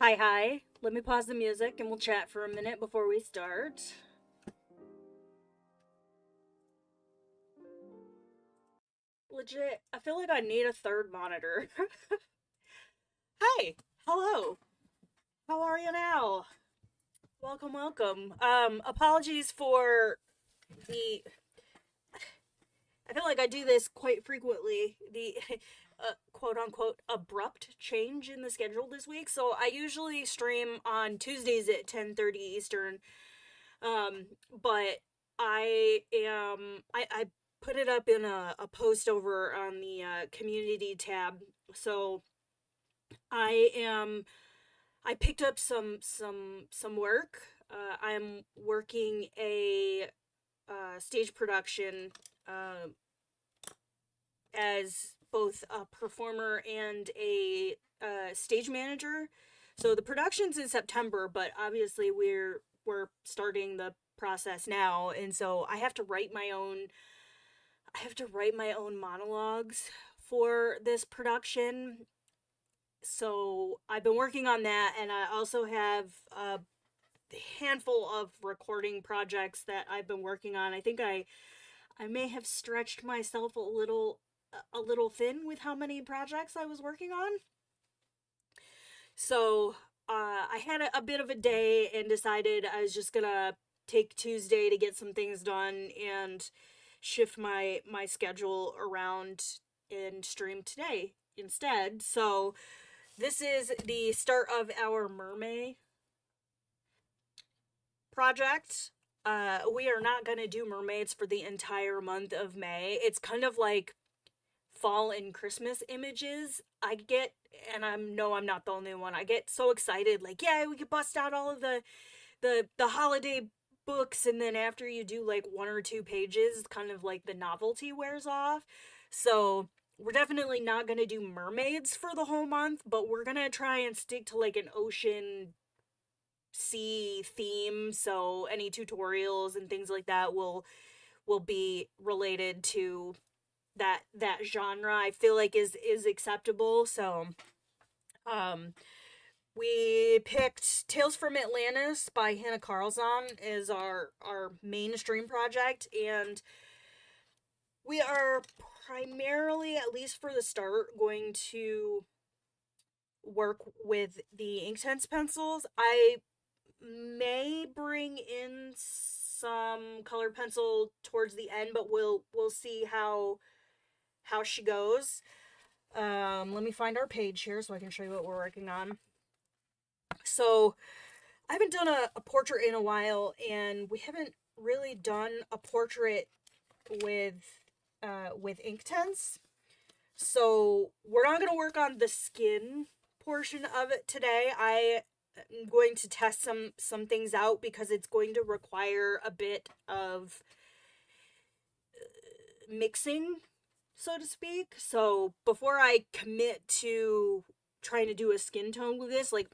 Hi, hi. Let me pause the music and we'll chat for a minute before we start. Legit, I feel like I need a third monitor. Hi, hello. How are you now? Welcome, welcome. Apologies for the. I feel like I do this quite frequently. The quote unquote abrupt change in the schedule this week. So I usually stream on Tuesdays at 10:30 Eastern. But I put it up in a post over on the community tab. So I am I picked up some work. I'm working a stage production uh, as both a performer and a stage manager. So the production's in September, but obviously we're starting the process now, and so I have to write my own monologues for this production. So I've been working on that, and I also have a handful of recording projects that I've been working on. I think I may have stretched myself a little thin with how many projects I was working on. So I had a bit of a day and decided I was just gonna take Tuesday to get some things done and shift my schedule around and stream today instead. So this is the start of our MerMay project. We are not gonna do mermaids for the entire month of May. It's kind of like fall and Christmas images. I get, and I'm not the only one. I get so excited, like, yeah, we could bust out all of the holiday books, and then after you do like one or two pages, kind of like the novelty wears off. So we're definitely not gonna do mermaids for the whole month, but we're gonna try and stick to like an ocean sea theme. So any tutorials and things like that will be related to that genre. I feel like is acceptable. So um we picked Tales from Atlantis by Hanna Karlzon as our mainstream project, and we are primarily, at least for the start, going to work with the Inktense pencils. I may bring in some colored pencil towards the end, but we'll see how she goes. Let me find our page here so I can show you what we're working on. So I haven't done a portrait in a while, and we haven't really done a portrait with with Inktense. So we're not gonna work on the skin portion of it today. I am going to test some things out because it's going to require a bit of mixing, so to speak. So before I commit to trying to do a skin tone with this, like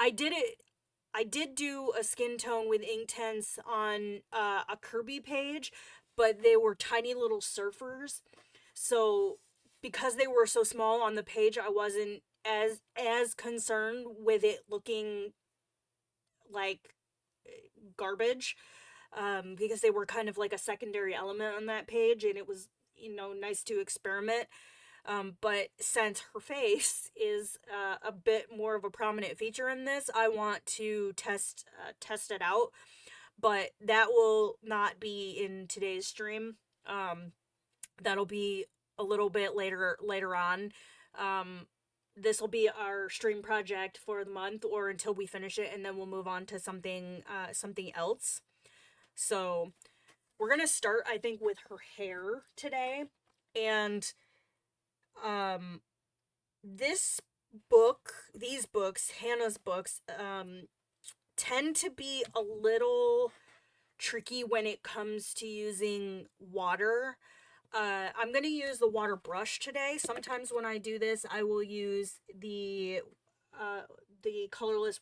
I did do a skin tone with Inktense on a Kirby page, but they were tiny little surfers. So because they were so small on the page, I wasn't as concerned with it looking like garbage, because they were kind of like a secondary element on that page, and it was, nice to experiment. But since her face is a bit more of a prominent feature in this, I want to test it out. But that will not be in today's stream. That'll be a little bit later on. This will be our stream project for the month, or until we finish it, and then we'll move on to something else. So we're gonna start, I think, with her hair today, and um, this these books, Hannah's books, tend to be a little tricky when it comes to using water. I'm gonna use the water brush today. Sometimes when I do this, I will use the colorless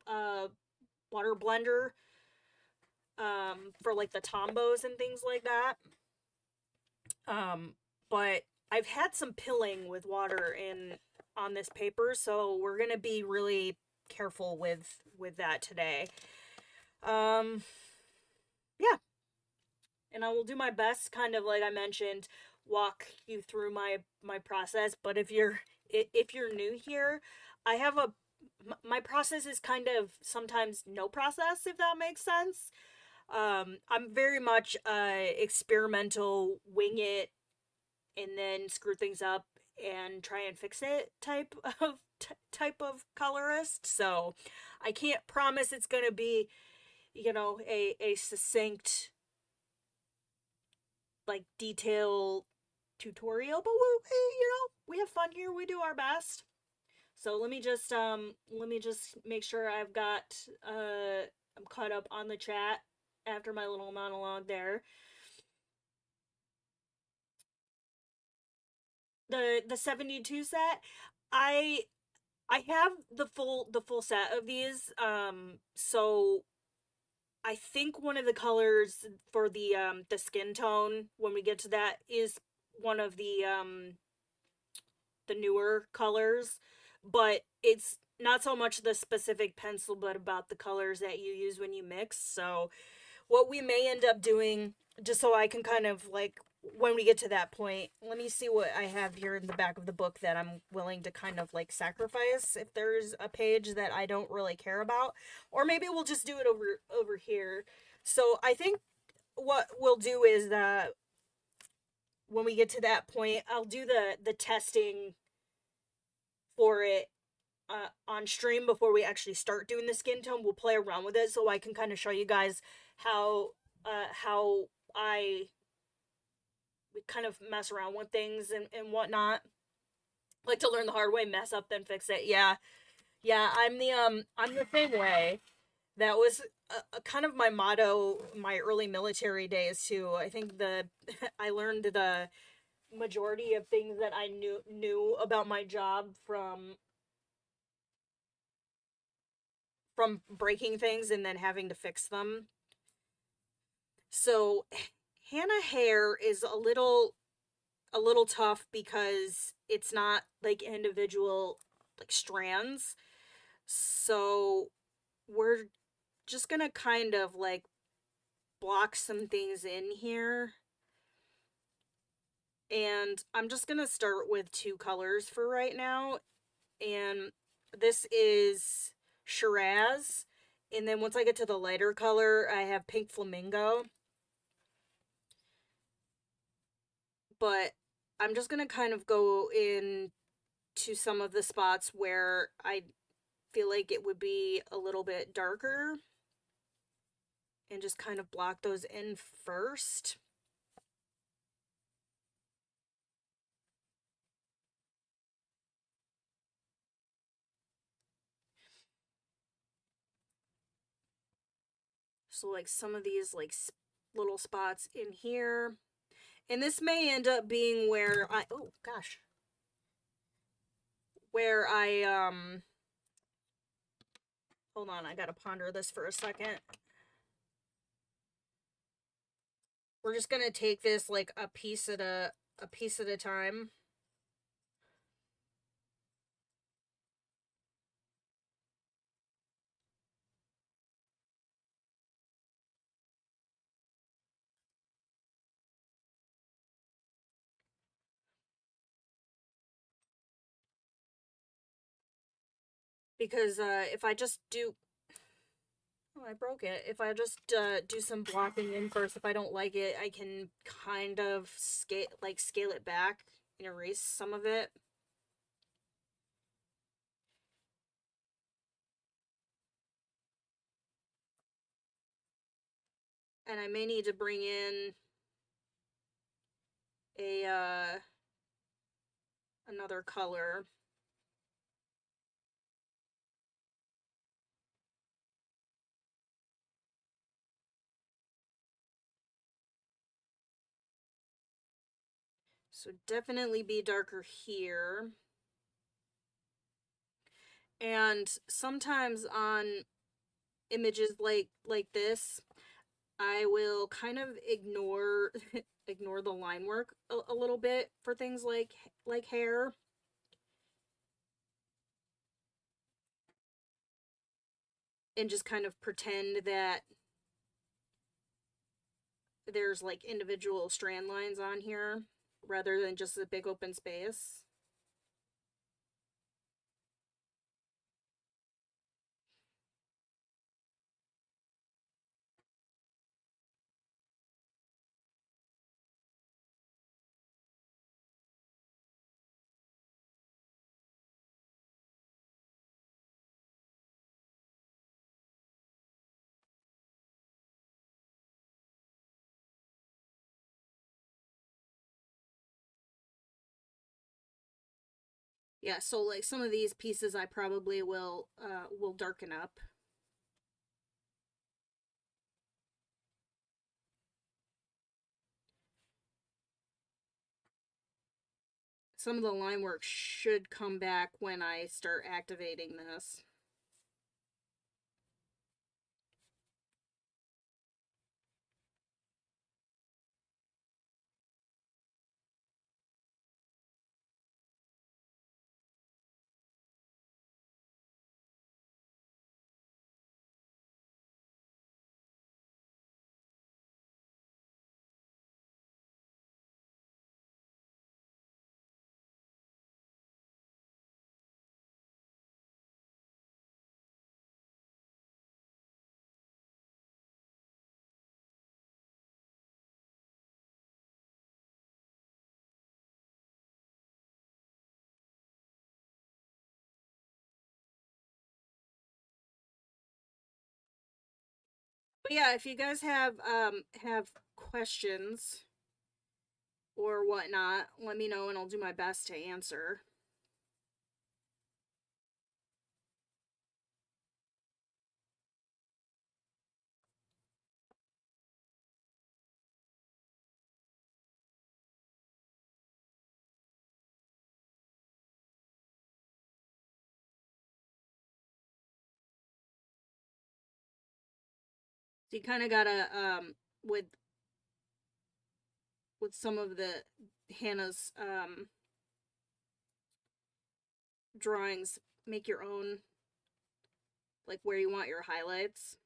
uh, water blender, for like the tombos and things like that. But I've had some pilling with water, and on this paper, so we're gonna be really careful with that today. Um, yeah, and I will do my best, kind of like I mentioned, walk you through my process. But if you're new here, I have a my process is kind of sometimes no process, if that makes sense. I'm very much experimental, wing it, and then screw things up and try and fix it type of colorist. So I can't promise it's gonna be, a succinct, like, detail tutorial, but we have fun here. We do our best. So let me just make sure I'm caught up on the chat after my little monologue there. The 72 set, I I have the full set of these. So I think one of the colors for the skin tone, when we get to that, is one of the newer colors, but it's not so much the specific pencil, but about the colors that you use when you mix. So what we may end up doing, just so I can kind of like, when we get to that point, let me see what I have here in the back of the book that I'm willing to kind of like sacrifice if there's a page that I don't really care about, or maybe we'll just do it over here. So I think what we'll do is that when we get to that point, I'll do the testing for it on stream before we actually start doing the skin tone. We'll play around with it so I can kind of show you guys how I kind of mess around with things and whatnot. Like to learn the hard way, mess up, then fix it. Yeah, yeah. I'm the same way. That was a kind of my motto my early military days too. I think I learned the majority of things that I knew about my job from breaking things and then having to fix them. So Hanna hair is a little tough because it's not like individual like strands. So we're just gonna kind of like block some things in here. And I'm just gonna start with two colors for right now. And this is Shiraz. And then once I get to the lighter color, I have Pink Flamingo. But I'm just gonna kind of go in to some of the spots where I feel like it would be a little bit darker and just kind of block those in first. So like some of these like little spots in here. And this may end up being where oh gosh, where I hold on, I gotta ponder this for a second. We're just gonna take this like a piece at a time. Because if I just do, oh, I broke it. If I just do some blocking in first, if I don't like it, I can kind of scale it back and erase some of it. And I may need to bring in a another color. So definitely be darker here. And sometimes on images like this, I will kind of ignore ignore the line work a little bit for things like hair. and just kind of pretend that there's like individual strand lines on here rather than just a big open space. Yeah, so like some of these pieces I probably will darken up. Some of the line work should come back when I start activating this. But yeah, if you guys have questions or whatnot, let me know and I'll do my best to answer. So you kind of gotta with some of the Hannah's drawings, make your own, like where you want your highlights.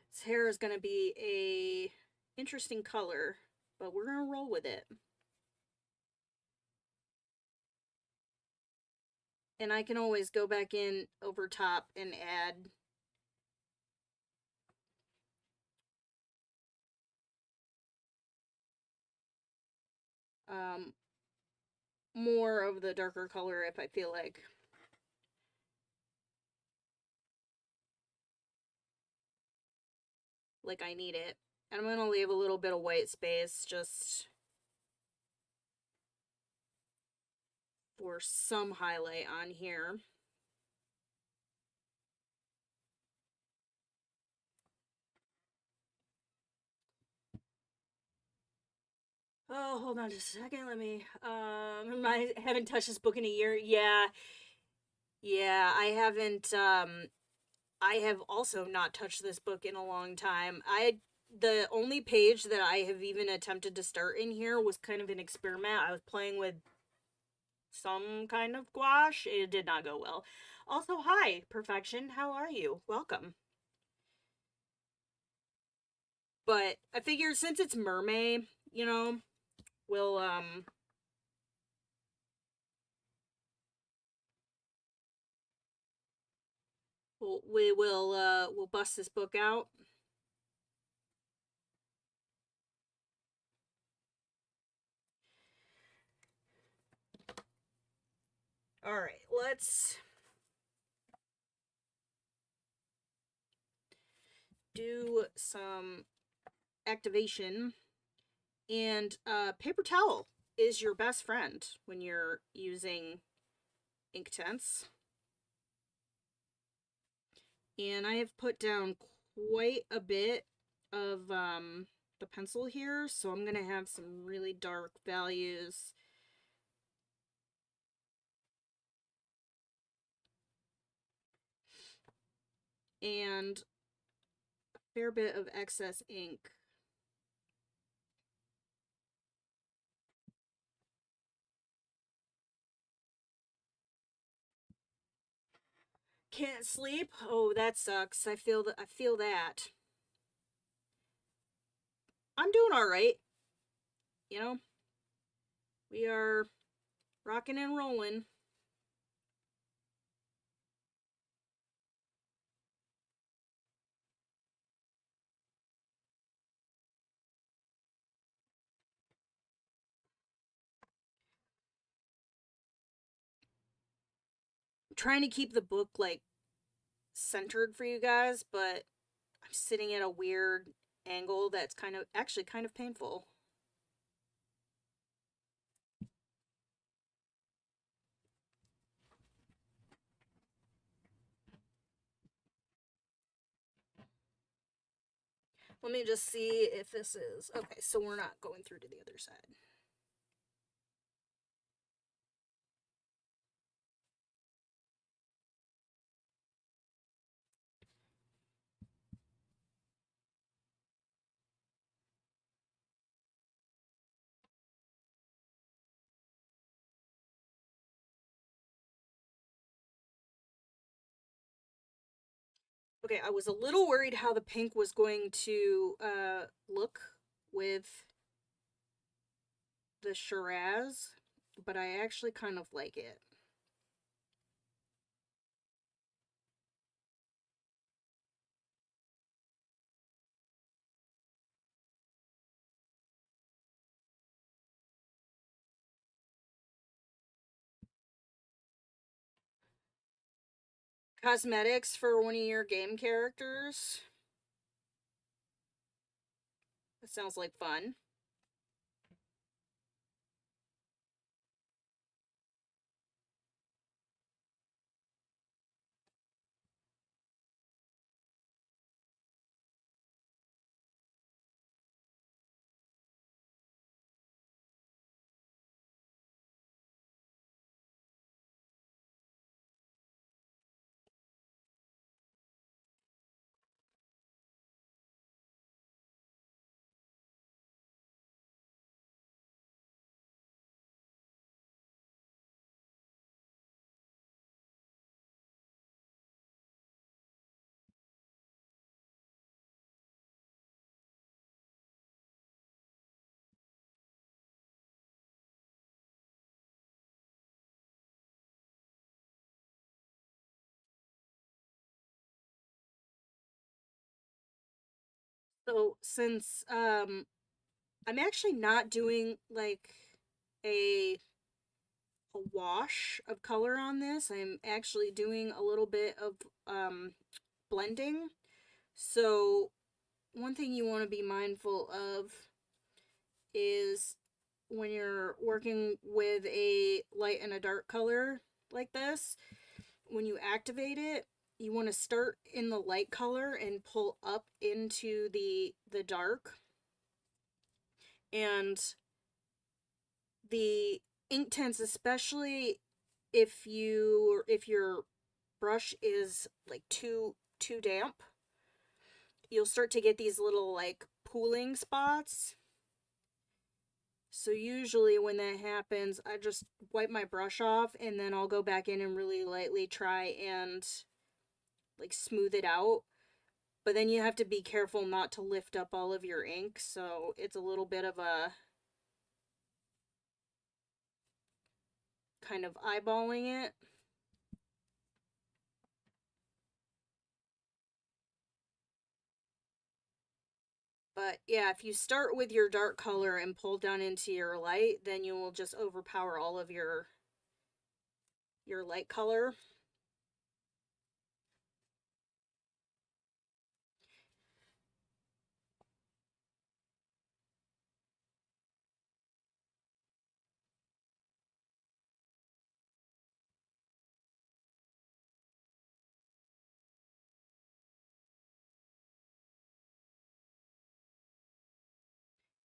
His hair is gonna be a interesting color, but we're gonna roll with it. And I can always go back in over top and add more of the darker color if I feel like. Like I need it. And I'm going to leave a little bit of white space just for some highlight on here. Oh, hold on just a second. Let me, I haven't touched this book in a year. Yeah. Yeah, I haven't, I have also not touched this book in a long time. The only page that I have even attempted to start in here was kind of an experiment. I was playing with some kind of gouache. It did not go well. Also, hi, Perfection. How are you? Welcome. But I figure since it's MerMay, you know, we'll we'll bust this book out. All right, let's do some activation. And paper towel is your best friend when you're using Inktense. And I have put down quite a bit of the pencil here, so I'm gonna have some really dark values. And a fair bit of excess ink. Can't sleep? Oh, that sucks. I feel that. I'm doing all right. You know, we are rocking and rolling. I'm trying to keep the book like centered for you guys, but I'm sitting at a weird angle that's actually kind of painful. Let me just see if this is okay. So we're not going through to the other side. Okay, I was a little worried how the pink was going to look with the Shiraz, but I actually kind of like it. Cosmetics for one of your game characters. That sounds like fun. So since I'm actually not doing like a a wash of color on this, I'm actually doing a little bit of blending. So one thing you want to be mindful of is when you're working with a light and a dark color like this, when you activate it, you want to start in the light color and pull up into the dark. And the Inktense, especially if your brush is like too damp, you'll start to get these little like pooling spots. So usually when that happens, I just wipe my brush off and then I'll go back in and really lightly try and like smooth it out. But then you have to be careful not to lift up all of your ink, so it's a little bit of a kind of eyeballing it. But yeah, if you start with your dark color and pull down into your light, then you will just overpower all of your light color.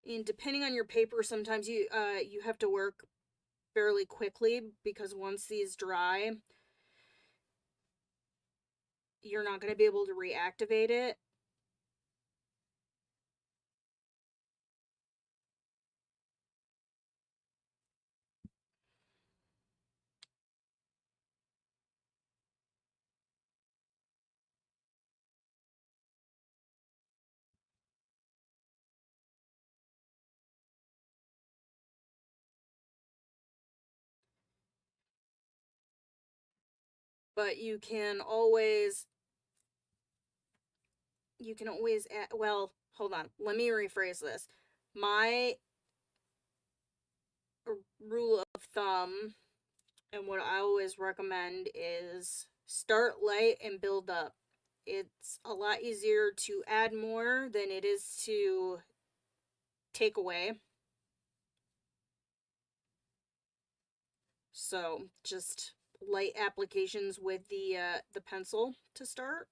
And depending on your paper, sometimes you have to work fairly quickly because once these dry, you're not going to be able to reactivate it. But you can always add, well, hold on, let me rephrase this. My rule of thumb and what I always recommend is start light and build up. It's a lot easier to add more than it is to take away. So just light applications with the pencil to start.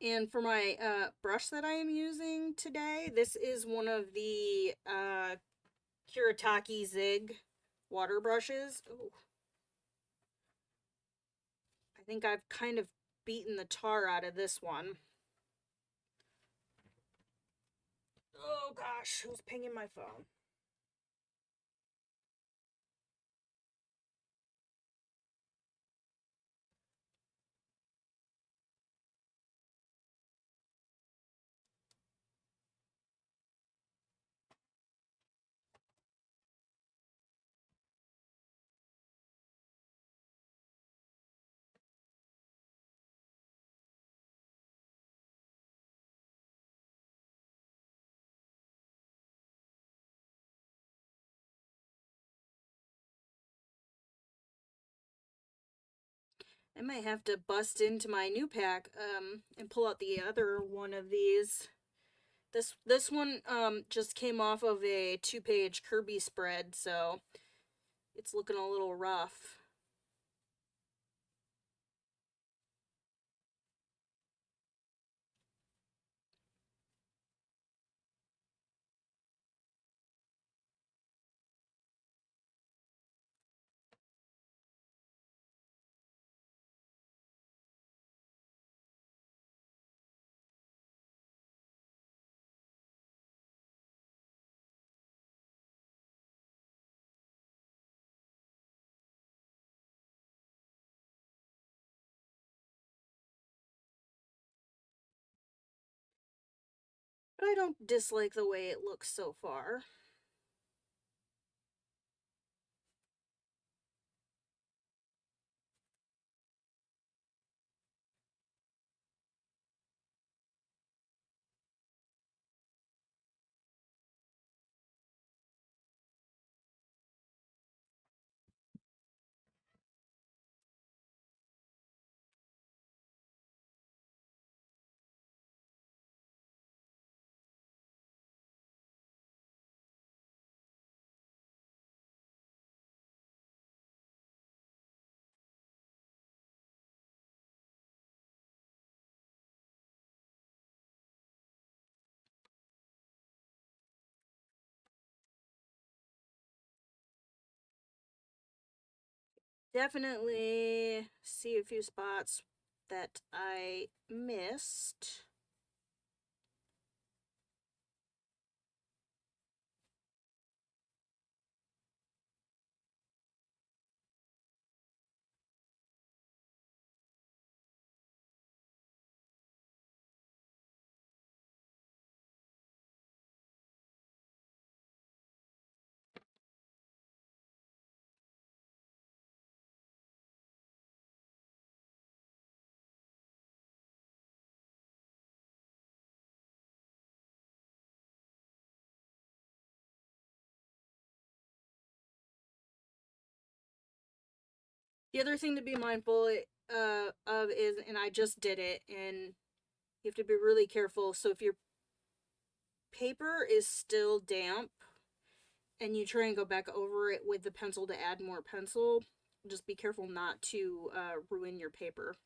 And for my brush that I am using today, this is one of the Kuretake Zig water brushes. Ooh. I think I've kind of beaten the tar out of this one. Oh gosh, who's pinging my phone? I might have to bust into my new pack and pull out the other one of these. This one just came off of a 2-page Kirby spread, so it's looking a little rough. But I don't dislike the way it looks so far. Definitely see a few spots that I missed. The other thing to be mindful of is, and I just did it, and you have to be really careful. So if your paper is still damp and you try and go back over it with the pencil to add more pencil, just be careful not to ruin your paper.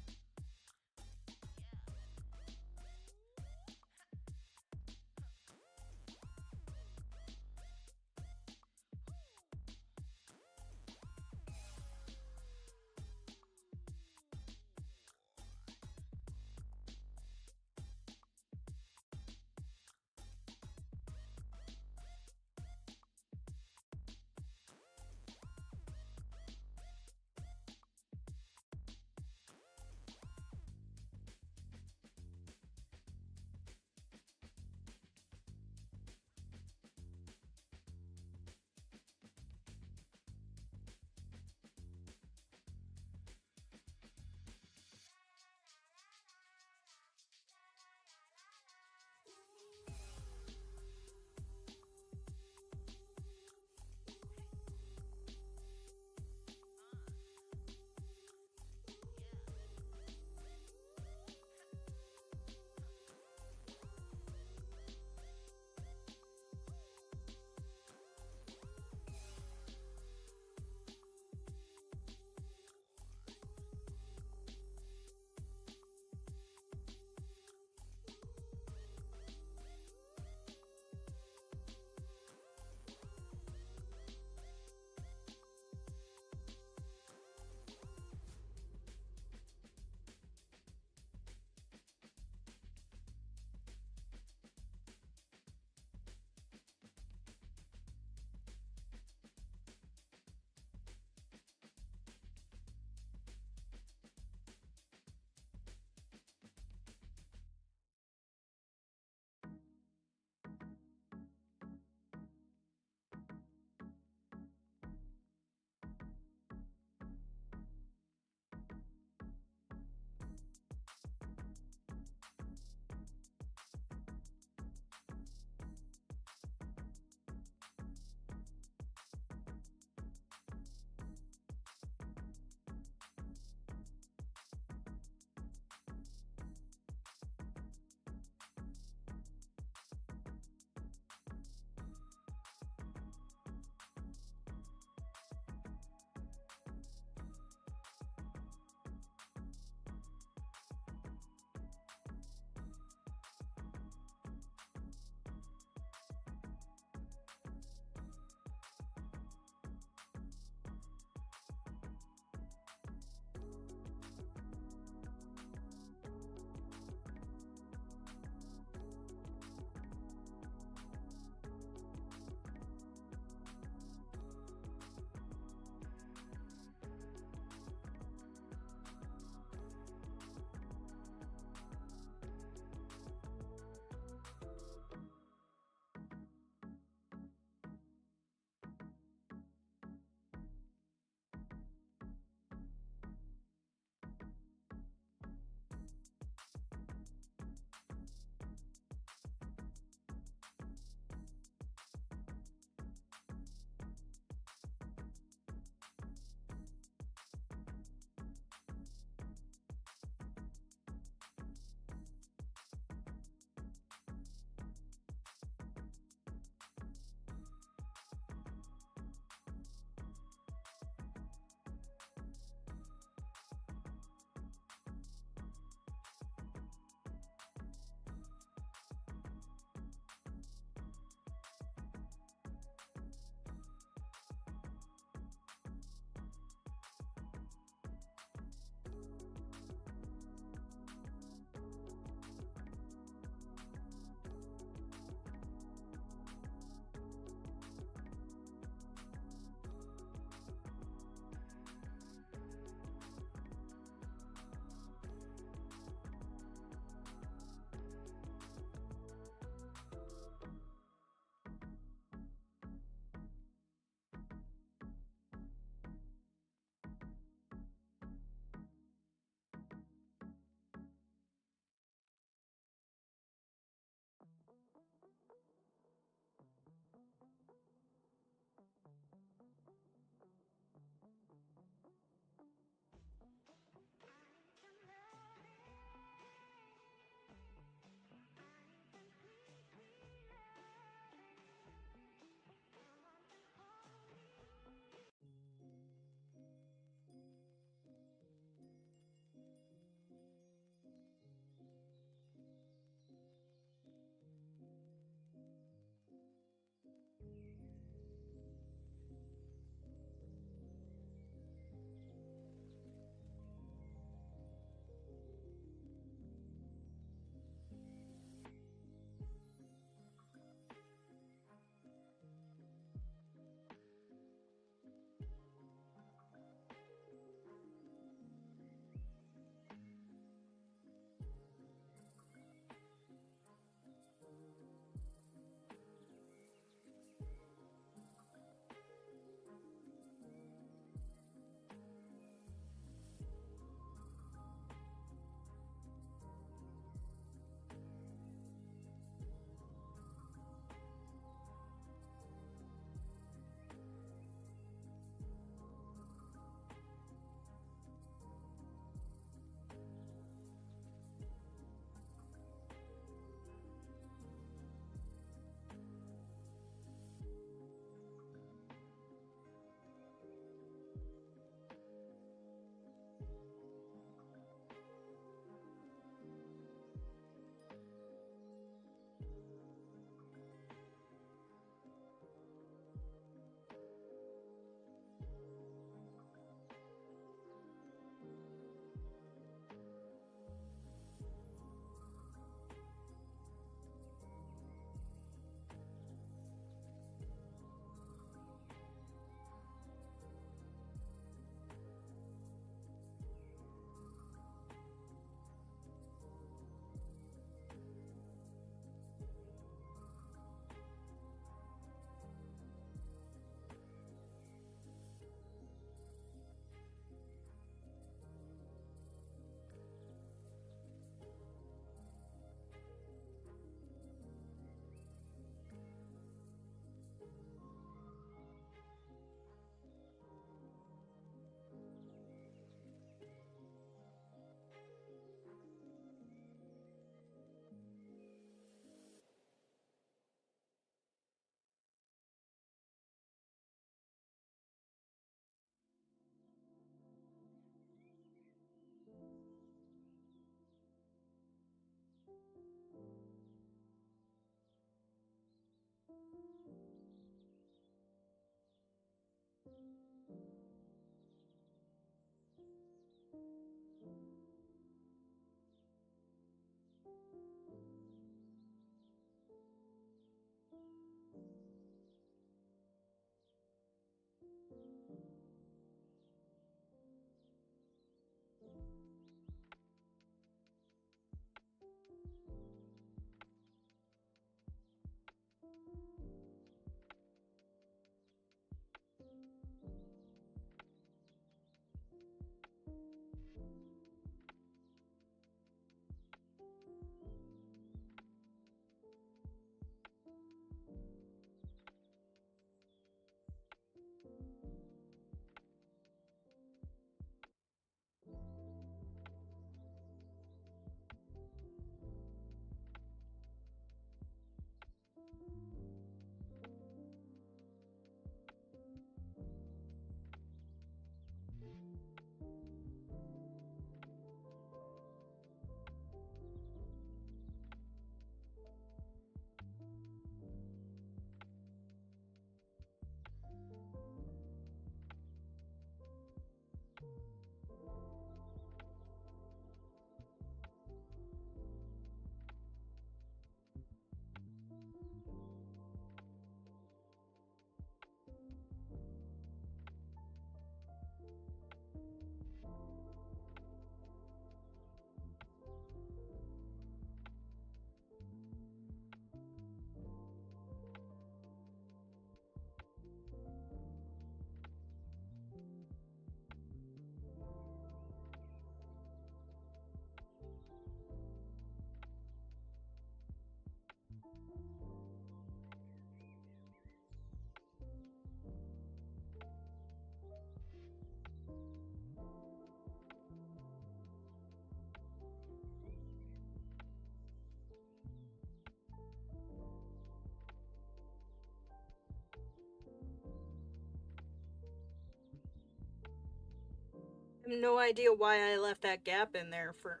no idea why I left that gap in there for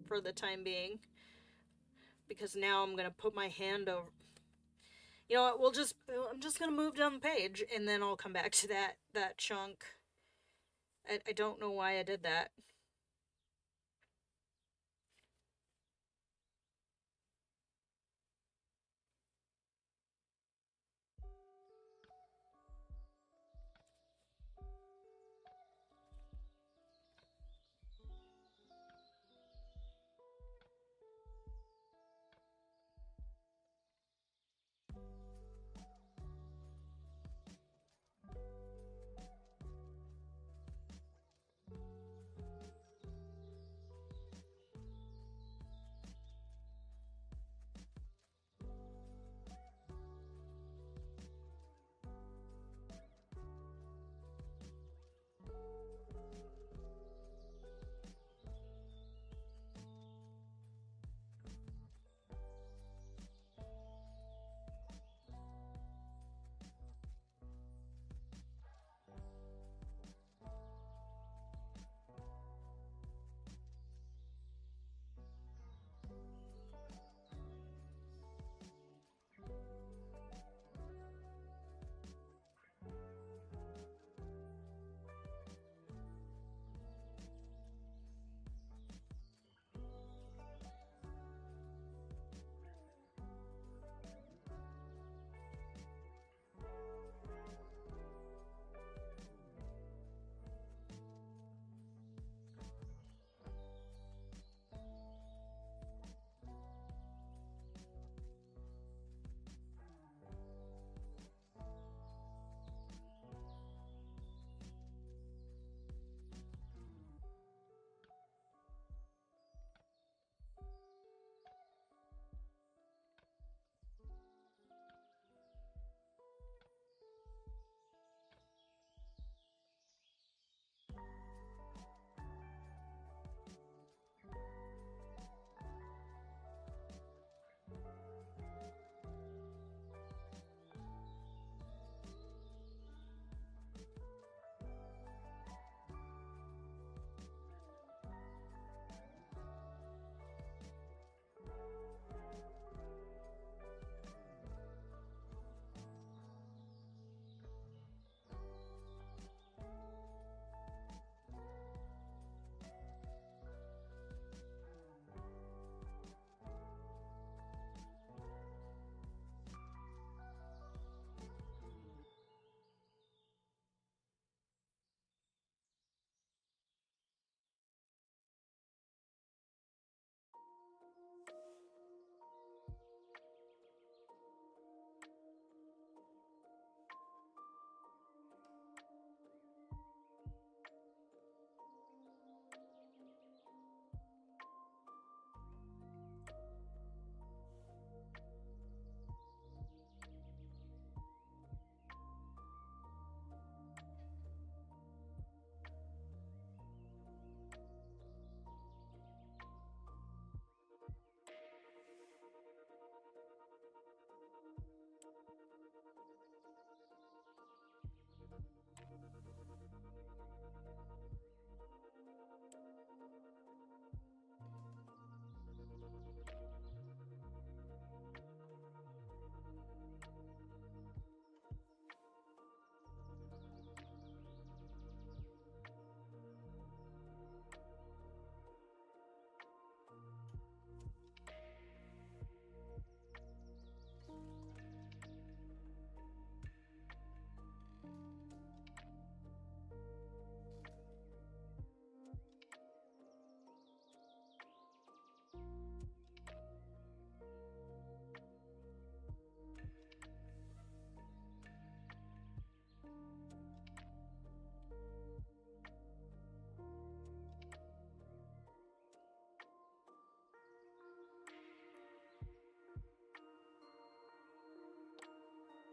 for the time being. Because now I'm gonna put my hand over. You know what? I'm just gonna move down the page, and then I'll come back to that chunk. I don't know why I did that.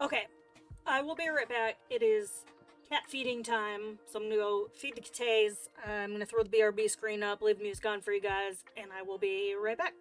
Okay, I will be right back. It is cat feeding time, so I'm gonna go feed the kittehs. I'm gonna throw the BRB screen up, leave the music on for you guys, and I will be right back.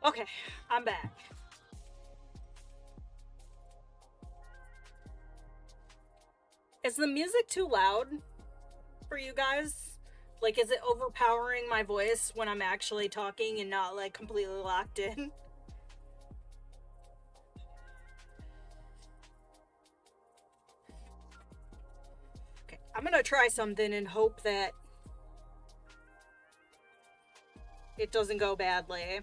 Okay, I'm back. Is the music too loud for you guys? Like, is it overpowering my voice when I'm actually talking and not like completely locked in? Okay, I'm gonna try something and hope that it doesn't go badly.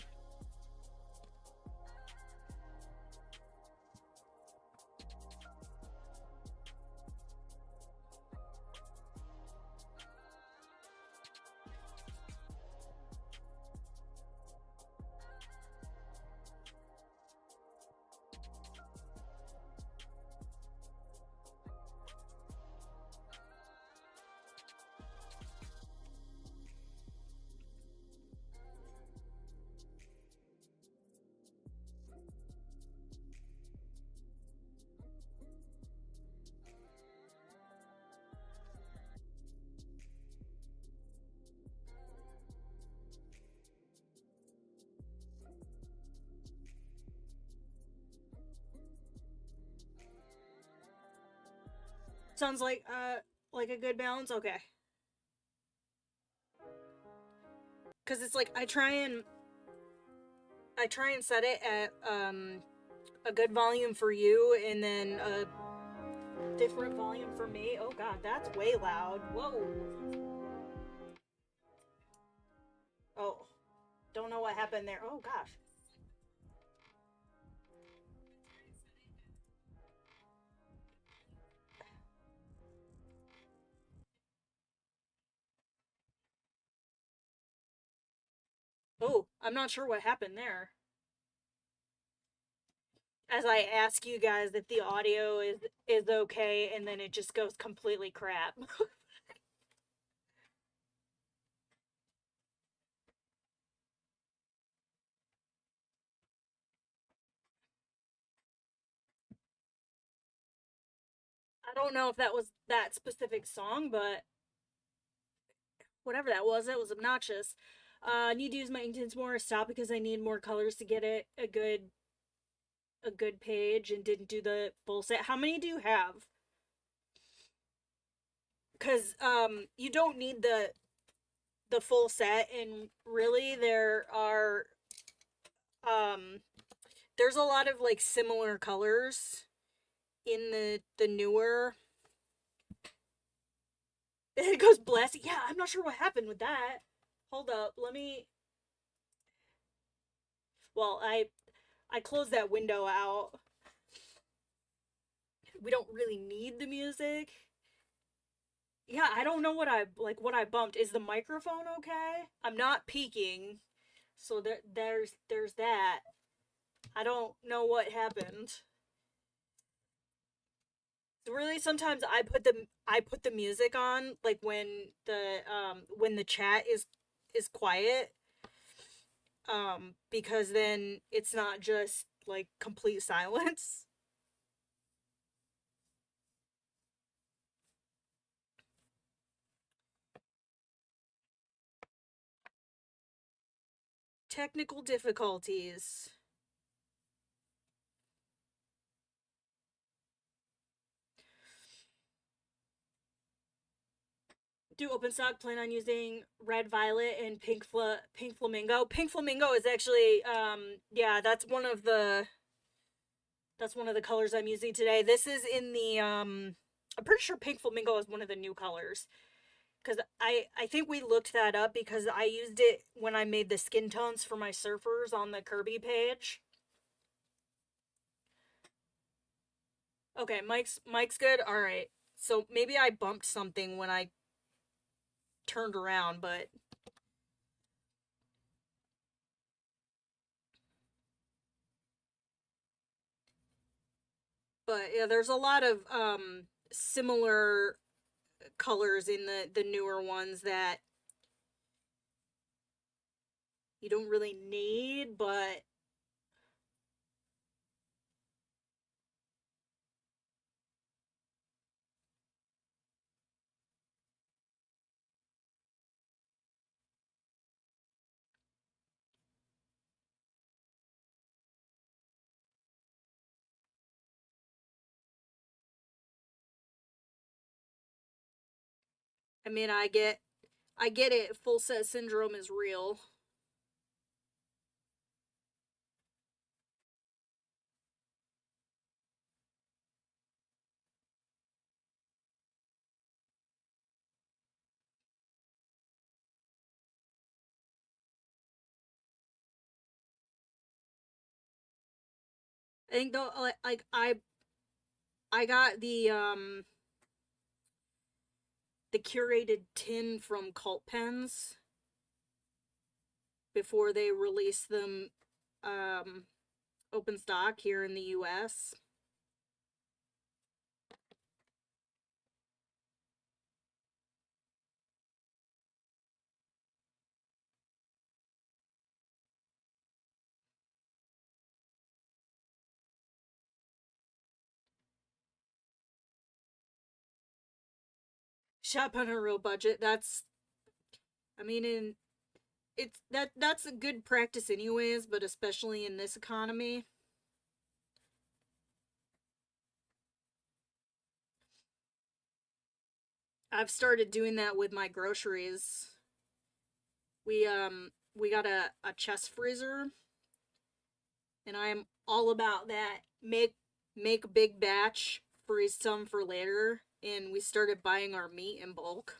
Sounds like a good balance. Okay, because it's like I try and set it at a good volume for you, and then a different volume for me. Oh god, that's way loud. Whoa. Oh, don't know what happened there. Oh gosh. Oh, I'm not sure what happened there. As I ask you guys if the audio is okay, and then it just goes completely crap. I don't know if that was that specific song, but whatever that was, it was obnoxious. I need to use my Inktense more. Stop because I need more colors to get it a good page, and didn't do the full set. How many do you have? Because you don't need the full set, and really um there's a lot of like similar colors in the newer. It goes bless. Yeah, I'm not sure what happened with that. Hold up, let me. Well, I closed that window out. We don't really need the music. Yeah, I don't know what I bumped. Is the microphone okay? I'm not peaking, so there's that. I don't know what happened. Really, sometimes I put the music on like when the chat is quiet, because then it's not just like complete silence. Technical difficulties. Do open stock, plan on using red violet and pink flamingo. Pink flamingo is actually yeah, that's one of the colors I'm using today. This is in the I'm pretty sure pink flamingo is one of the new colors, because I think we looked that up because I used it when I made the skin tones for my surfers on the Kirby page. Okay, Mike's good. All right. So maybe I bumped something when I turned around, but yeah, there's a lot of similar colors in the newer ones that you don't really need, but I mean, I get it. Full set syndrome is real. I think though, like I got the curated tin from Cult Pens before they released them um open stock here in the US. Shop on a real budget. That's I mean in it's that's a good practice anyways, but especially in this economy. I've started doing that with my groceries. We got a chest freezer and I'm all about that. Make a big batch, freeze some for later, and we started buying our meat in bulk.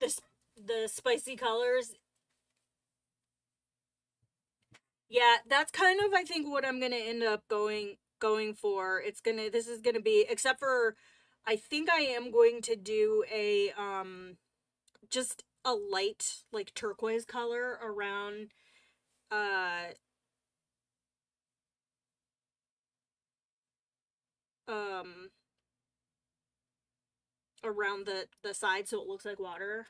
The the spicy colors, yeah, that's kind of I think what I'm gonna end up going for. It's gonna this is gonna be except for I think I am going to do a just a light like turquoise color uh um around the side so it looks like water.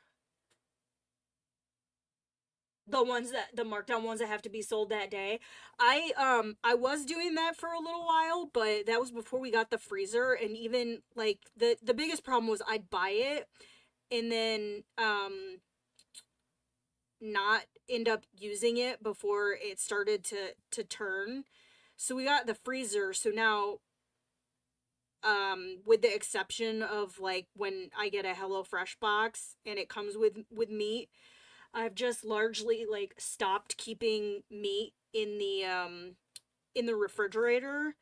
The ones that the markdown ones that have to be sold that day. I was doing that for a little while, but that was before we got the freezer and even like the biggest problem was I'd buy it and then not end up using it before it started to turn. So we got the freezer, so now with the exception of like when I get a HelloFresh box and it comes with meat, I've just largely like stopped keeping meat in the refrigerator.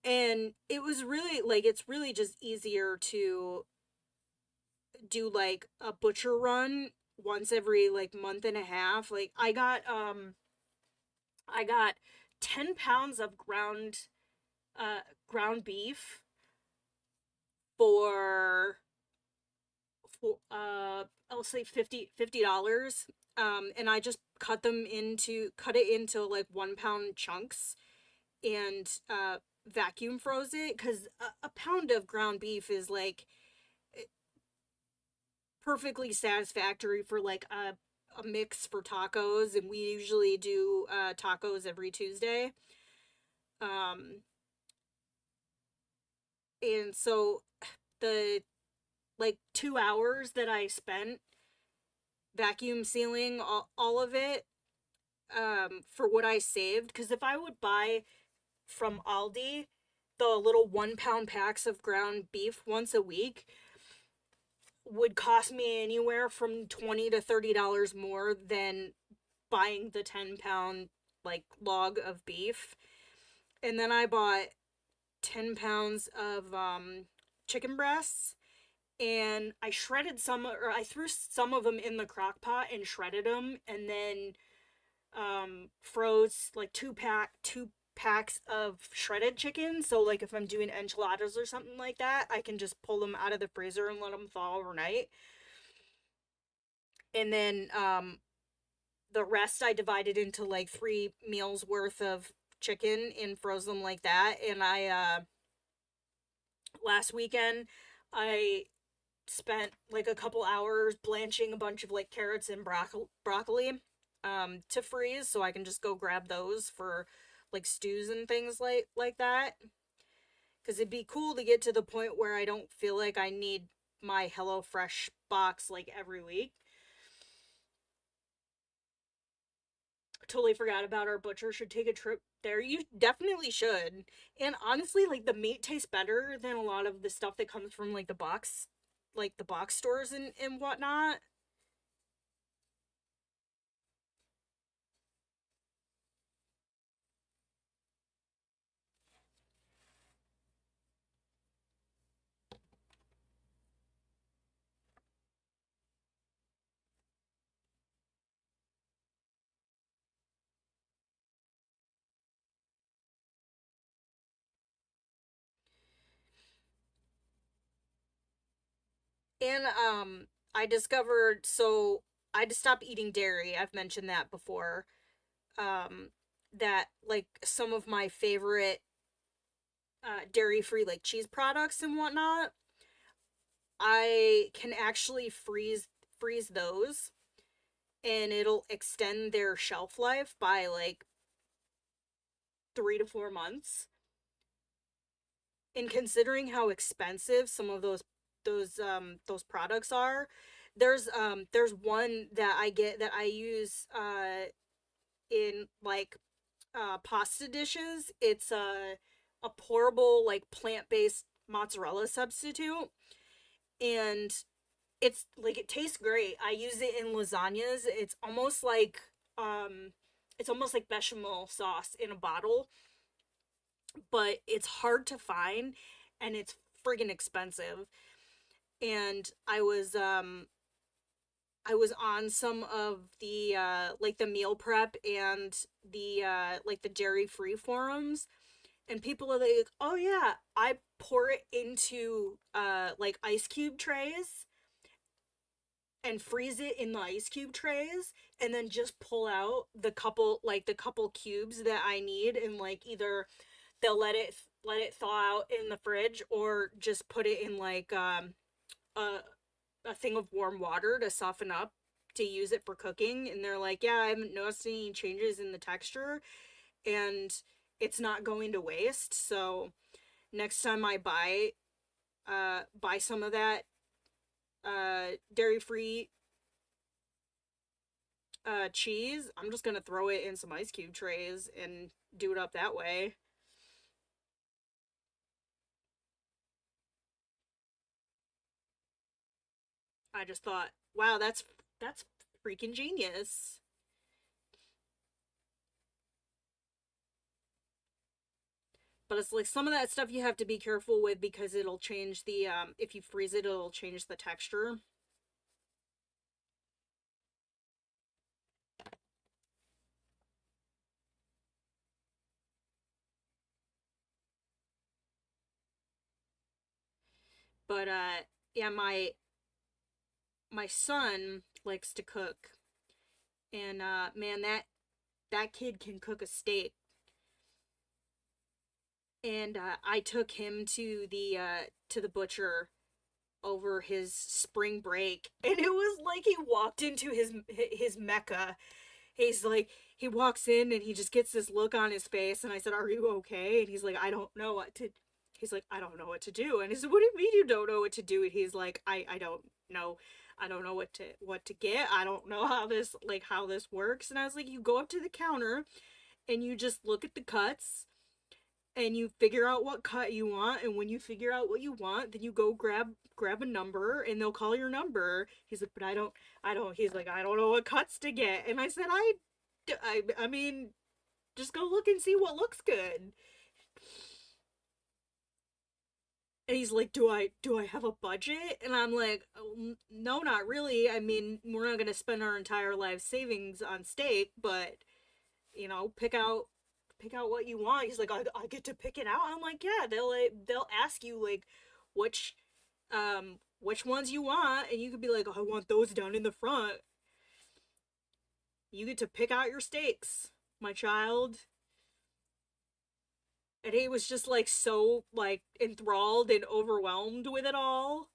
And it was really like it's really just easier to do like a butcher run once every like month and a half. Like I got 10 pounds of uh ground beef for I'll say $50. And I just cut it into like 1 pound chunks and vacuum froze it because a pound of ground beef is like perfectly satisfactory for like a mix for tacos, and we usually do tacos every Tuesday. Um, and so the like 2 hours that I spent vacuum sealing all of it for what I saved, because if I would buy from Aldi the little 1 pound packs of ground beef once a week, would cost me anywhere from $20 to $30 more than buying the 10 pound like log of beef. And then I bought 10 pounds of chicken breasts, and I shredded some, or I threw some of them in the crock pot and shredded them, and then froze like two packs of shredded chicken. So like if I'm doing enchiladas or something like that, I can just pull them out of the freezer and let them thaw overnight. And then the rest I divided into like 3 meals worth of chicken and froze them like that. And I last weekend I spent like a couple hours blanching a bunch of like carrots and broccoli to freeze so I can just go grab those for like stews and things like that. Because it'd be cool to get to the point where I don't feel like I need my HelloFresh box like every week. Totally forgot about our butcher. Should take a trip there. You definitely should. And honestly, like the meat tastes better than a lot of the stuff that comes from like the box stores and whatnot. And I discovered I just stopped eating dairy. I've mentioned that before. Um that like some of my favorite dairy free like cheese products and whatnot, I can actually freeze those and it'll extend their shelf life by like 3 to 4 months. And considering how expensive some of those products are, there's one that I get that I use in like pasta dishes. It's a pourable like plant-based mozzarella substitute, and it's like it tastes great. I use it in lasagnas. Um it's almost like bechamel sauce in a bottle, but it's hard to find and it's friggin' expensive. And I was on some of the like the meal prep and the like the dairy free forums, and people are like, "Oh yeah, I pour it into like ice cube trays and freeze it in the ice cube trays and then just pull out the couple cubes that I need, and like either they'll let it thaw out in the fridge or just put it in like a thing of warm water to soften up to use it for cooking." And they're like, "Yeah, I haven't noticed any changes in the texture and it's not going to waste." So next time I buy some of that dairy free cheese, I'm just gonna throw it in some ice cube trays and do it up that way. I just thought, wow, that's freaking genius. But it's like some of that stuff you have to be careful with because it'll change the if you freeze it, it'll change the texture. But yeah, my son likes to cook, and man, that kid can cook a steak. And I took him to the butcher over his spring break, and it was like he walked into his mecca. He's like, he walks in and he just gets this look on his face, and I said, "Are you okay?" And he's like, "I don't know what to." He's like, "I don't know what to do." And I said, "What do you mean you don't know what to do?" And he's like, I don't know. I don't know what to get. I don't know how this works." And I was like, "You go up to the counter and you just look at the cuts and you figure out what cut you want, and when you figure out what you want, then you go grab a number and they'll call your number." He's like, "But I don't." He's like, "I don't know what cuts to get." And I said, I mean, just go look and see what looks good." And he's like, do I have a budget?" And I'm like, "Oh, no, not really. I mean, we're not gonna spend our entire life savings on steak, but pick out what you want." He's like, I get to pick it out." I'm like, "Yeah, they'll ask you like which which ones you want, and you could be like, "Oh, I want those down in the front." You get to pick out your steaks, my child. And he was just like so like enthralled and overwhelmed with it all.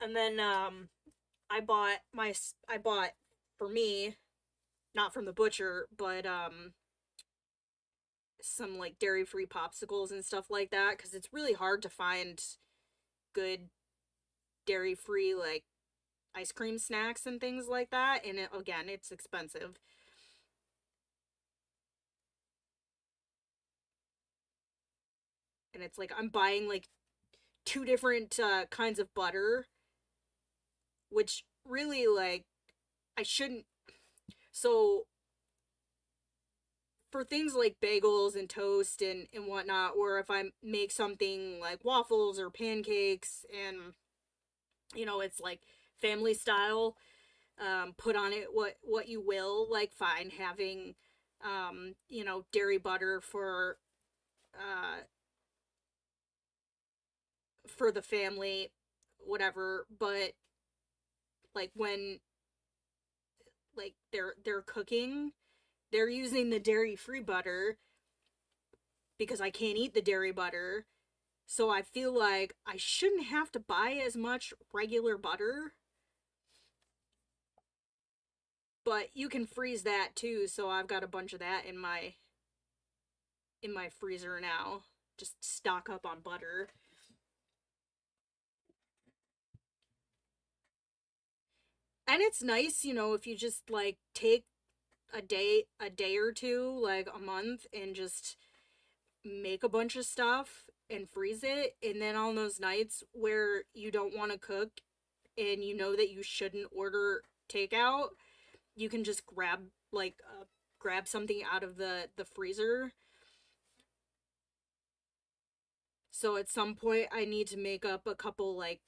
And then I bought I bought for me, not from the butcher, but some like dairy-free popsicles and stuff like that cuz it's really hard to find good dairy-free like ice cream snacks and things like that, and again, it's expensive. And it's like I'm buying like two different kinds of butter, which really like I shouldn't. So for things like bagels and toast and whatnot, or if I make something like waffles or pancakes, and it's like family style, put on it what you will, like fine having dairy butter uh for the family, whatever. But like when like they're cooking, they're using the dairy free butter because I can't eat the dairy butter. So I feel like I shouldn't have to buy as much regular butter, but you can freeze that too, so I've got a bunch of that in my freezer now. Just stock up on butter. And it's nice, if you just like take a day or two, like a month, and just make a bunch of stuff and freeze it, and then on those nights where you don't want to cook and you know that you shouldn't order takeout, you can just grab something out of the freezer. So at some point I need to make up a couple like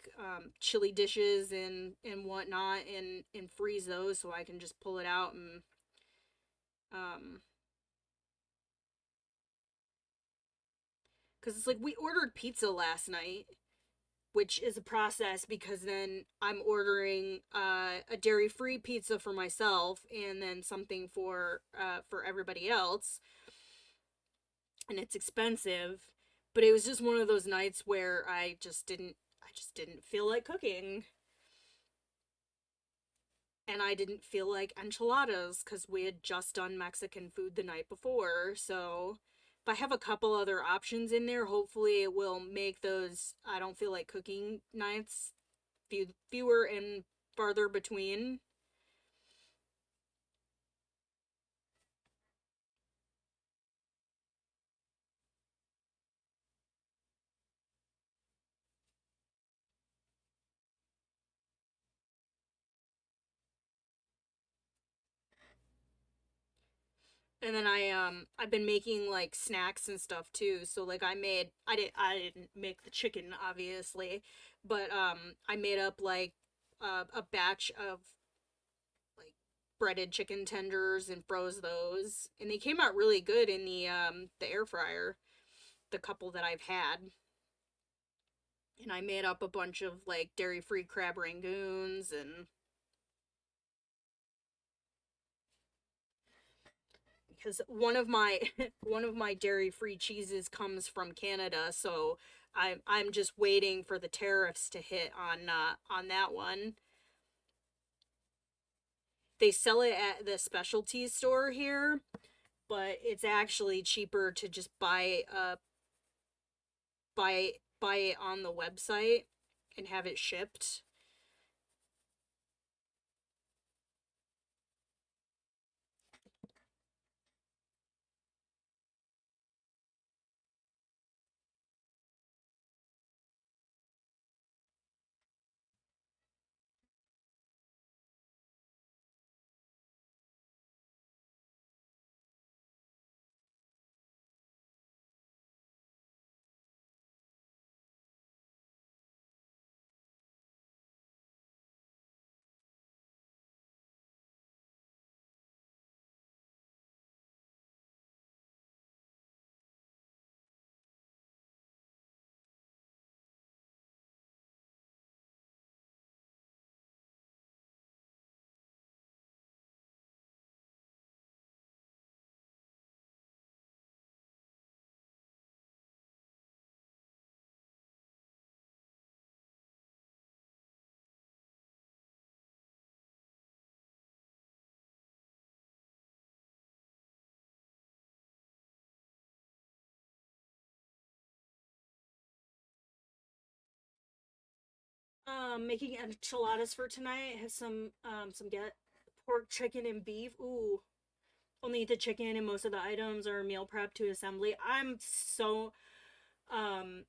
chili dishes and whatnot, and freeze those so I can just pull it out and um because it's like we ordered pizza last night, which is a process because then I'm ordering a dairy-free pizza for myself and then something for everybody else, and it's expensive. But it was just one of those nights where I just didn't feel like cooking, and I didn't feel like enchiladas because we had just done Mexican food the night before. So if I have a couple other options in there, hopefully it will make those I don't feel like cooking nights fewer and farther between. And then I've been making like snacks and stuff too. So like I didn't make the chicken obviously, but I made up like a batch of like breaded chicken tenders and froze those, and they came out really good in the air fryer, the couple that I've had. And I made up a bunch of like dairy-free crab rangoons, and because one of my dairy-free cheeses comes from Canada, so I'm just waiting for the tariffs to hit on that one. They sell it at the specialty store here, but it's actually cheaper to just buy it on the website and have it shipped. Making enchiladas for tonight. Have some get pork, chicken, and beef. Ooh, only eat the chicken, and most of the items are meal prep to assembly. Um,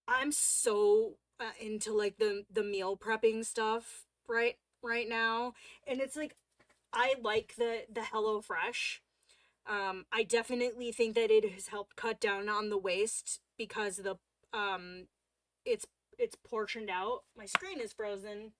I'm so into like the meal prepping stuff right now, and it's like I like the Hello Fresh. I definitely think that it has helped cut down on the waste because the um it's it's portioned out. My screen is frozen.